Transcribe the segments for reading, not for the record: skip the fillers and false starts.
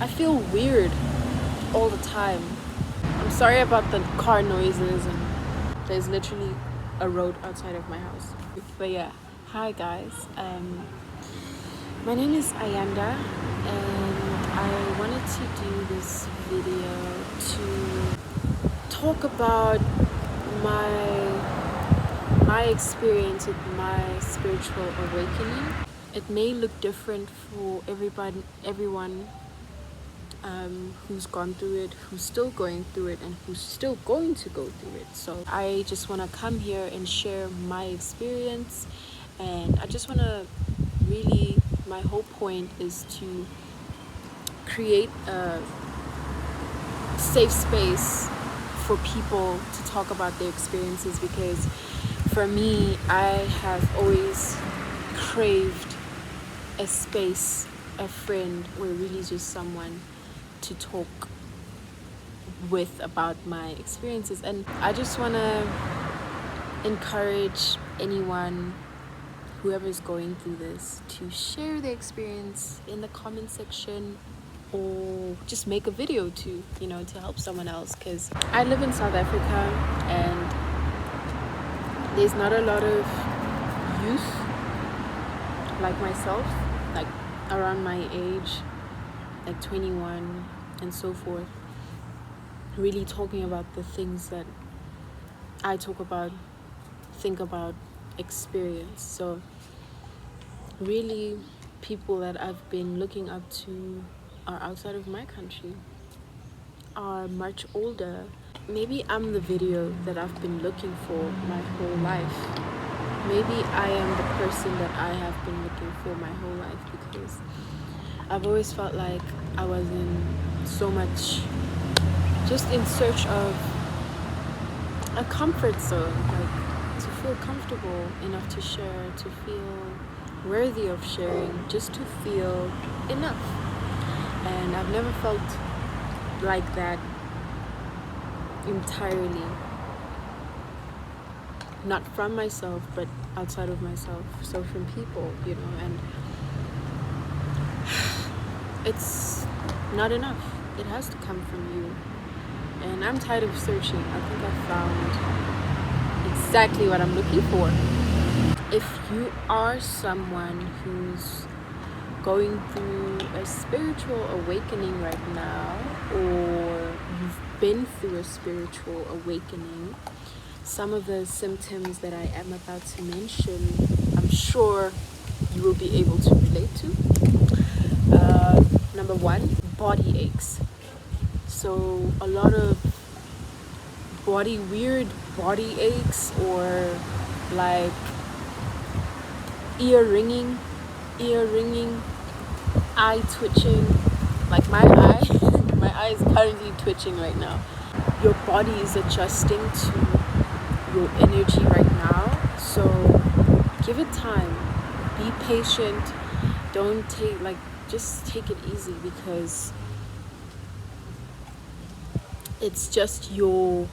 I feel weird all the time. I'm sorry about the car noises, and there's literally a road outside of my house. But yeah, hi guys. My name is Ayanda, and I wanted to do this video to talk about my experience with my spiritual awakening. It may look different for everyone who's gone through it, who's still going through it, and who's still going to go through it. So I just want to come here and share my experience, and I just want to really, my whole point is to create a safe space for people to talk about their experiences, because for me, I have always craved a space, a friend, or really just someone to talk with about my experiences. And I just want to encourage anyone, whoever's going through this, to share their experience in the comment section, or just make a video to help someone else. Because I live in South Africa, and there's not a lot of youth like myself, like around my age, like 21 and so forth, really talking about the things that I talk about, think about, experience. So really, people that I've been looking up to are outside of my country, are much older. Maybe I'm the video that I've been looking for my whole life. Maybe I am the person that I have been looking for my whole life, because I've always felt like I was in so much, just in search of a comfort zone, like to feel comfortable enough to share, to feel worthy of sharing, just to feel enough. And I've never felt like that entirely, not from myself, but outside of myself, so from people, and it's not enough. It has to come from you. And I'm tired of searching. I think I found exactly what I'm looking for. If you are someone who's going through a spiritual awakening right now, or you've been through a spiritual awakening, some of the symptoms that I am about to mention, I'm sure you will be able to relate to. Number one, body aches. So a lot of weird body aches, or like ear ringing, eye twitching. Like my eye, my eye is currently twitching right now. Your body is adjusting to your energy right now, so give it time. Be patient. Don't just take it easy, because it's just your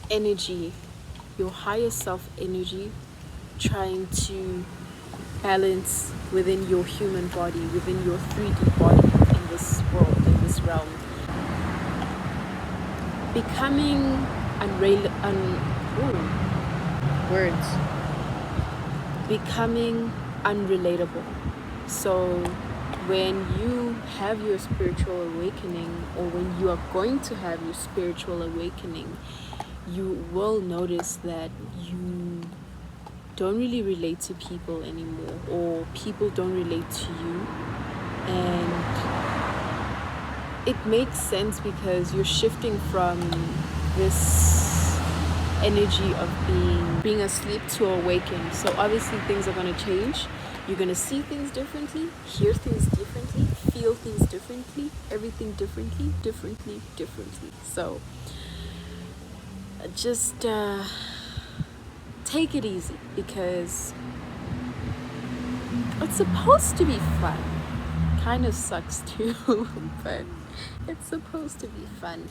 energy, your higher self energy, trying to balance within your human body, within your 3D body, in this world, in this realm. Becoming becoming unrelatable. So when you have your spiritual awakening, or when you are going to have your spiritual awakening, you will notice that you don't really relate to people anymore, or people don't relate to you. And it makes sense, because you're shifting from this energy of being asleep to awaken. So obviously things are going to change. You're going to see things differently, hear things differently, feel things differently, everything differently. So just take it easy, because it's supposed to be fun. Kind of sucks too, but it's supposed to be fun.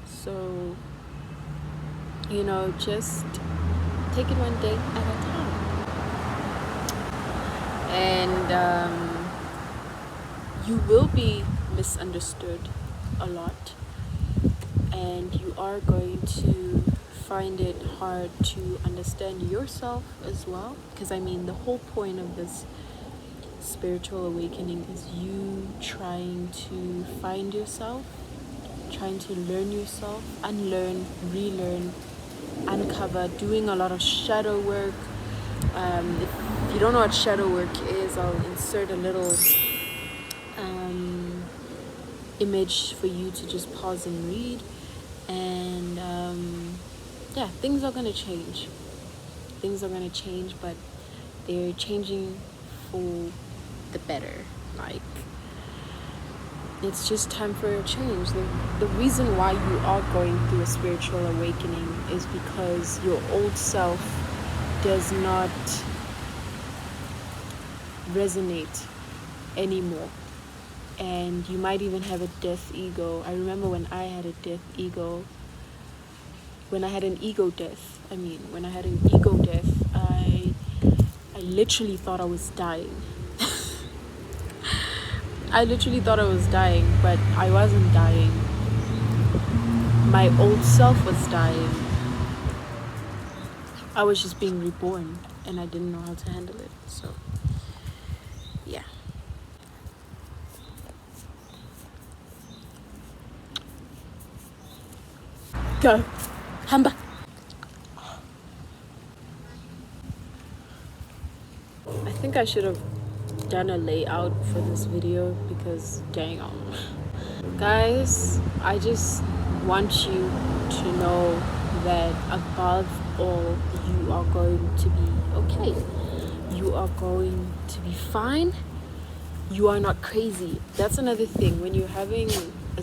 So just take it one day at a time. And you will be misunderstood a lot, and you are going to find it hard to understand yourself as well, because I mean the whole point of this spiritual awakening is you trying to find yourself, trying to learn yourself, unlearn, relearn, uncover, doing a lot of shadow work. If you don't know what shadow work is, I'll insert a little image for you to just pause and read. And yeah, things are gonna change. Things are gonna change, but they're changing for the better. Like, it's just time for a change. The reason why you are going through a spiritual awakening is because your old self does not resonate anymore. And you might even have a death ego. I remember when I had a death ego, when I had an ego death, I literally thought I was dying. I literally thought I was dying, but I wasn't dying. My old self was dying. I was just being reborn, and I didn't know how to handle it. So, yeah. Go. Hamba. I think I should have done a layout for this video because dang on. Guys, I just want you to know that above all, you are going to be okay. You are going to be fine. You are not crazy. That's another thing. When you're having a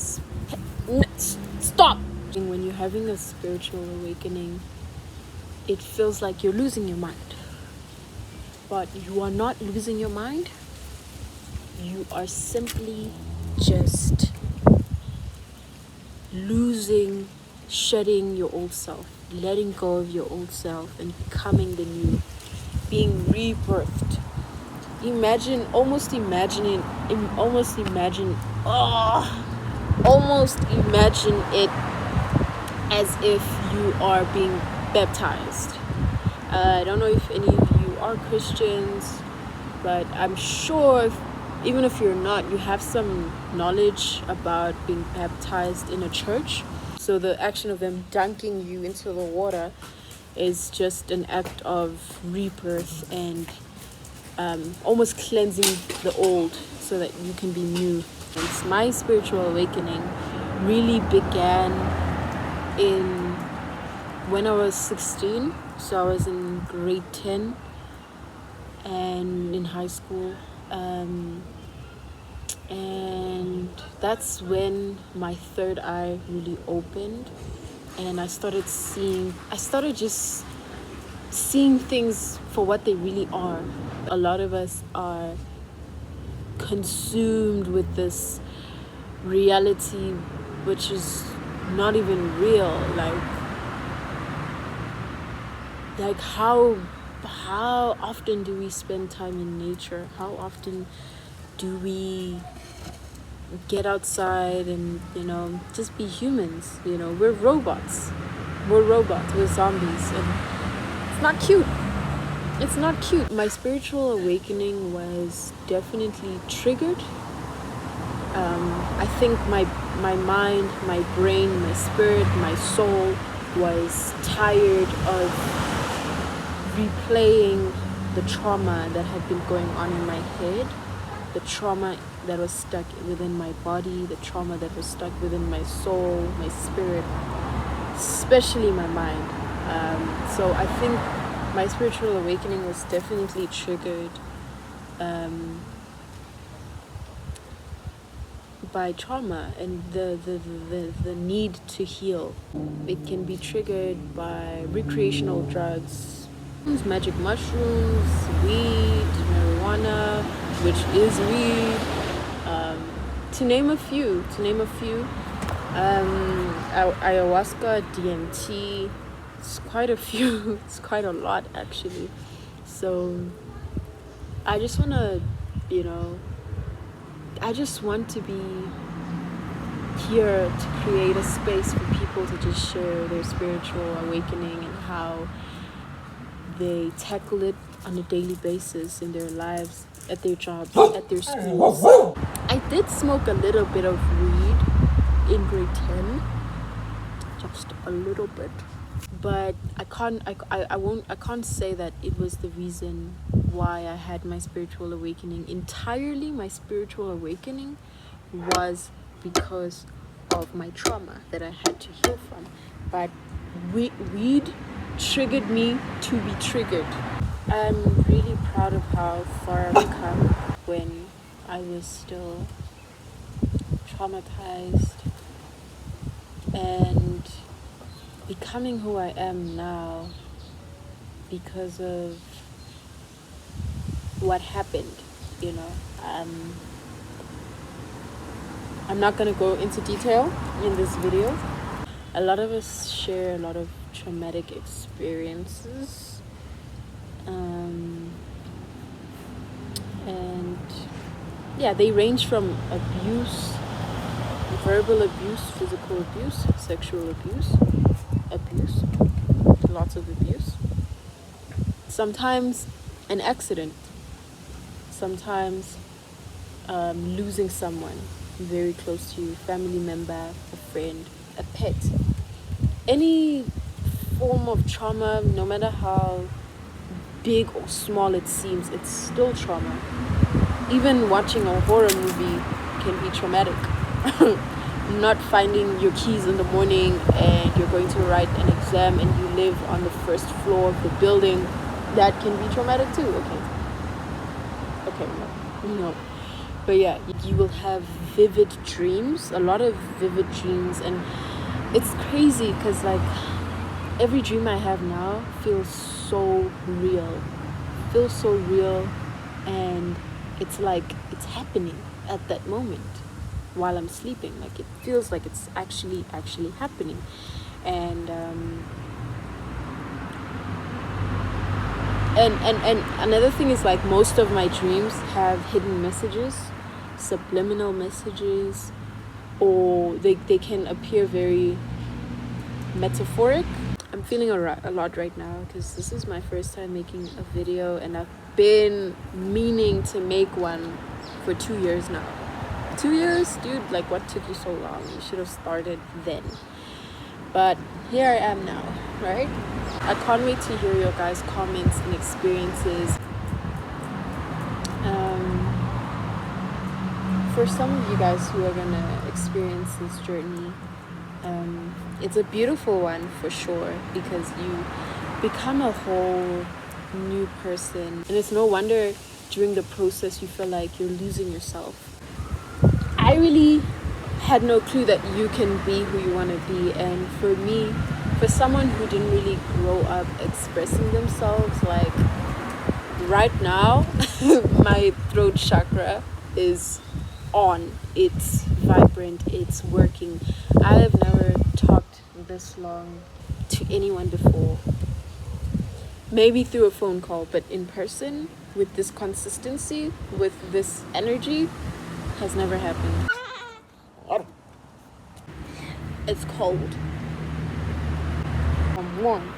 stop. When you're having a spiritual awakening, it feels like you're losing your mind. But you are not losing your mind. You are simply just shedding your old self, letting go of your old self and becoming the new, being rebirthed. Almost imagine it as if you are being baptized. I don't know if any of you are Christians, but I'm sure even if you're not, you have some knowledge about being baptized in a church. So the action of them dunking you into the water is just an act of rebirth and almost cleansing the old so that you can be new. And my spiritual awakening really began when I was 16. So I was in grade 10 and in high school. And that's when my third eye really opened, and I started just seeing things for what they really are. A lot of us are consumed with this reality which is not even real. Like how often do we spend time in nature? How often do we get outside and just be humans? We're robots, we're zombies, and it's not cute. My spiritual awakening was definitely triggered. I think my mind, my brain, my spirit, my soul was tired of replaying the trauma that had been going on in my head, the trauma that was stuck within my body, the trauma that was stuck within my soul, my spirit, especially my mind. So I think my spiritual awakening was definitely triggered by trauma and the need to heal. It can be triggered by recreational drugs, magic mushrooms, weed, marijuana, which is weed, to name a few. Ayahuasca, DMT, it's quite a few. It's quite a lot actually. So I just want to I just want to be here to create a space for people to just share their spiritual awakening and how they tackle it on a daily basis in their lives, at their jobs, at their schools. I did smoke a little bit of weed in grade 10, just a little bit, but I can't say that it was the reason why I had my spiritual awakening entirely. My spiritual awakening was because of my trauma that I had to heal from, but weed triggered me to be triggered. I'm really proud of how far I've come when I was still traumatized, and becoming who I am now because of what happened, you know. I'm not gonna go into detail in this video. A lot of us share a lot of traumatic experiences, and yeah, they range from abuse, verbal abuse, physical abuse, sexual abuse, lots of abuse. Sometimes an accident, sometimes losing someone very close to you, family member, a friend, a pet. Any form of trauma, no matter how big or small it seems, it's still trauma. Even watching a horror movie can be traumatic. Not finding your keys in the morning and you're going to write an exam and you live on the first floor of the building, that can be traumatic too. Okay, no. But yeah, you will have vivid dreams, a lot of vivid dreams, and it's crazy because like every dream I have now feels so real, and it's like it's happening at that moment while I'm sleeping. Like it feels like it's actually happening. And another thing is like most of my dreams have hidden messages, subliminal messages, or they can appear very metaphoric. I'm feeling a lot right now because this is my first time making a video, and I've been meaning to make one for 2 years now. 2 years? Dude, like what took you so long? You should have started then. But here I am now, right? I can't wait to hear your guys' comments and experiences. For some of you guys who are gonna experience this journey, it's a beautiful one for sure, because you become a whole new person, and it's no wonder during the process you feel like you're losing yourself. I really had no clue that you can be who you want to be, and for me, for someone who didn't really grow up expressing themselves, like right now my throat chakra is on, it's vibrant, it's working. I have never talked this long to anyone before, maybe through a phone call, but in person with this consistency, with this energy, has never happened. It's cold. I'm warm.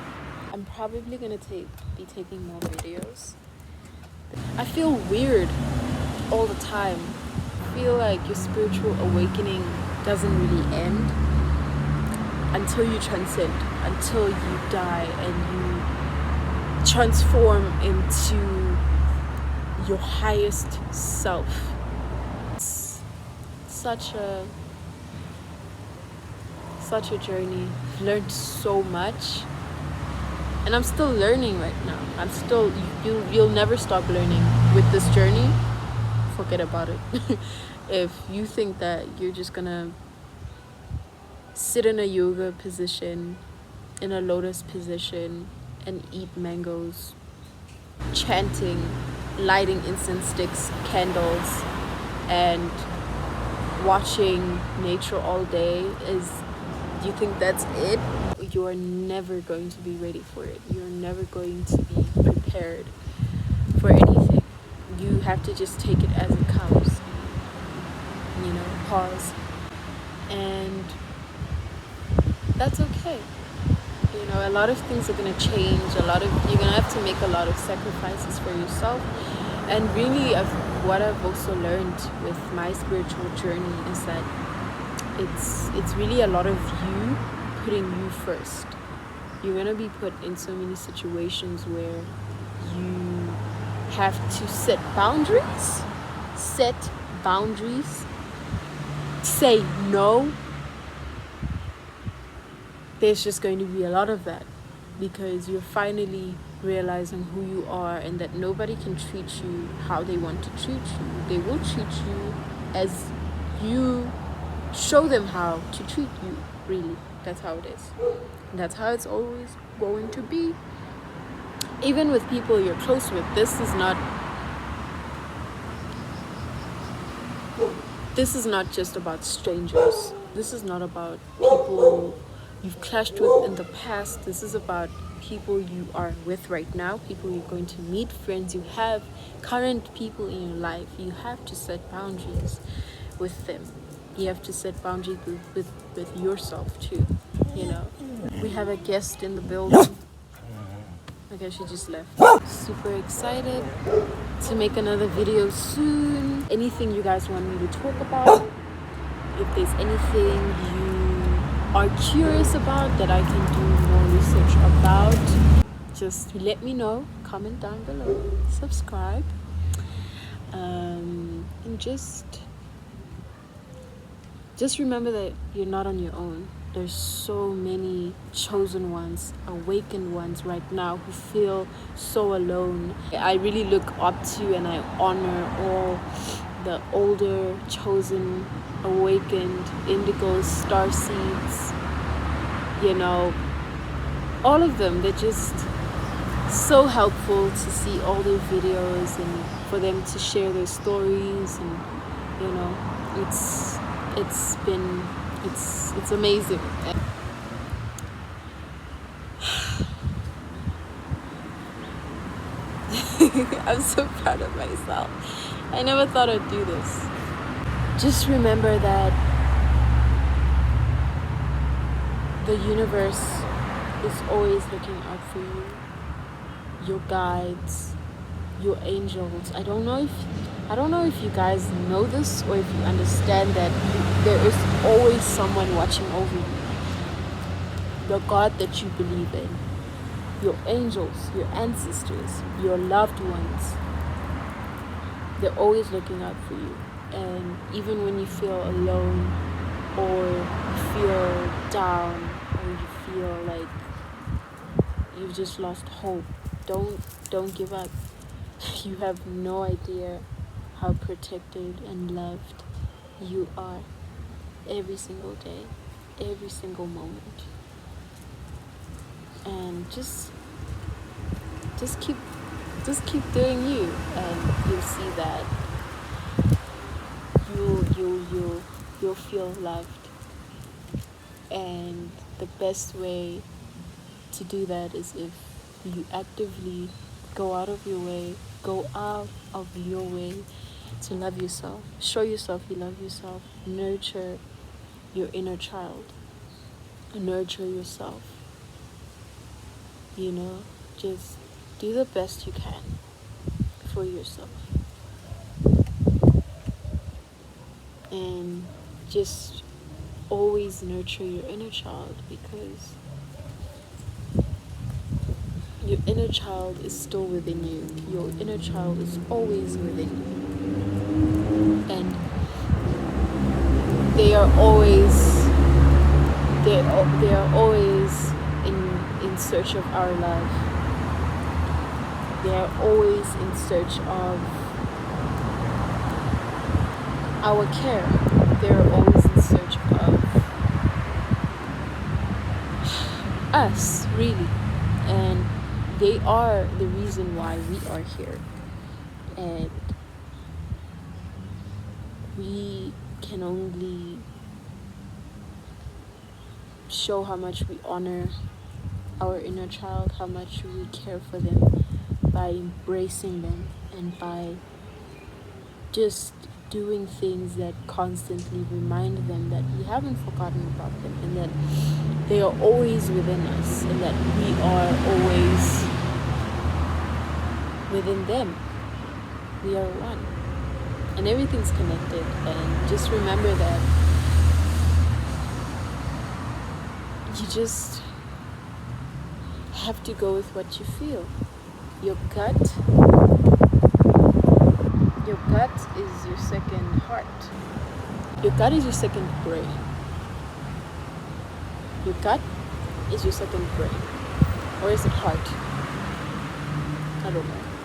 I'm probably gonna be taking more videos. I feel weird all the time. I feel like your spiritual awakening doesn't really end until you transcend, until you die and you transform into your highest self. It's such a journey. I've learned so much, and I'm still learning right now. You'll never stop learning with this journey. Forget about it. If you think that you're just gonna sit in a yoga position, in a lotus position, and eat mangoes, chanting, lighting incense sticks, candles, and watching nature all day, you think that's it? You're never going to be ready for it. You're never going to be prepared for anything. You have to just take it as it comes. pause, and that's okay. You know, a lot of things are going to change. You're going to have to make a lot of sacrifices for yourself. And really, what I've also learned with my spiritual journey is that it's really a lot of you putting you first. You're going to be put in so many situations where you have to set boundaries, say no. There's just going to be a lot of that, because you're finally realizing who you are, and that nobody can treat you how they want to treat you. They will treat you as you show them how to treat you, really. That's how it is. And that's how it's always going to be. Even with people you're close with, this is not just about strangers. This is not about people you've clashed with in the past. This is about people you are with right now, people you're going to meet, friends you have, current people in your life. You have to set boundaries with them. You have to set boundaries with yourself too, you know. We have a guest in the building. Okay, she just left. Super excited to make another video soon. Anything you guys want me to talk about, if there's anything you are curious about that I can do more research about, just let me know. Comment down below, subscribe, and just remember that you're not on your own. There's so many chosen ones, awakened ones right now who feel so alone. I really look up to and I honor all the older, chosen, awakened indigos, star seeds, you know, all of them. They're just so helpful to see all their videos and for them to share their stories, and you know, it's amazing. I'm so proud of myself. I never thought I'd do this. Just remember that the universe is always looking out for you. Your guides, your angels. I don't know if you guys know this, or if you understand that there is always someone watching over you. The God that you believe in, your angels, your ancestors, your loved ones, they're always looking out for you. And even when you feel alone, or you feel down, or you feel like you've just lost hope, don't give up. You have no idea how protected and loved you are every single day, every single moment. And just keep doing you, and you'll see that you'll feel loved. And the best way to do that is if you actively go out of your way to love yourself. Show yourself you love yourself. Nurture your inner child. Nurture yourself. You know, just do the best you can for yourself. And just always nurture your inner child, because your inner child is still within you. Your inner child is always within you. And they are always in search of our love. They are always in search of our care. They are always in search of us, really. And they are the reason why we are here. And we can only show how much we honor our inner child, how much we care for them, by embracing them and by just doing things that constantly remind them that we haven't forgotten about them, and that they are always within us, and that we are always within them. We are one, and everything's connected. And just remember that you just have to go with what you feel. Your gut is your second heart. Your gut is your second brain. Your gut is your second brain. Or is it heart? I don't know.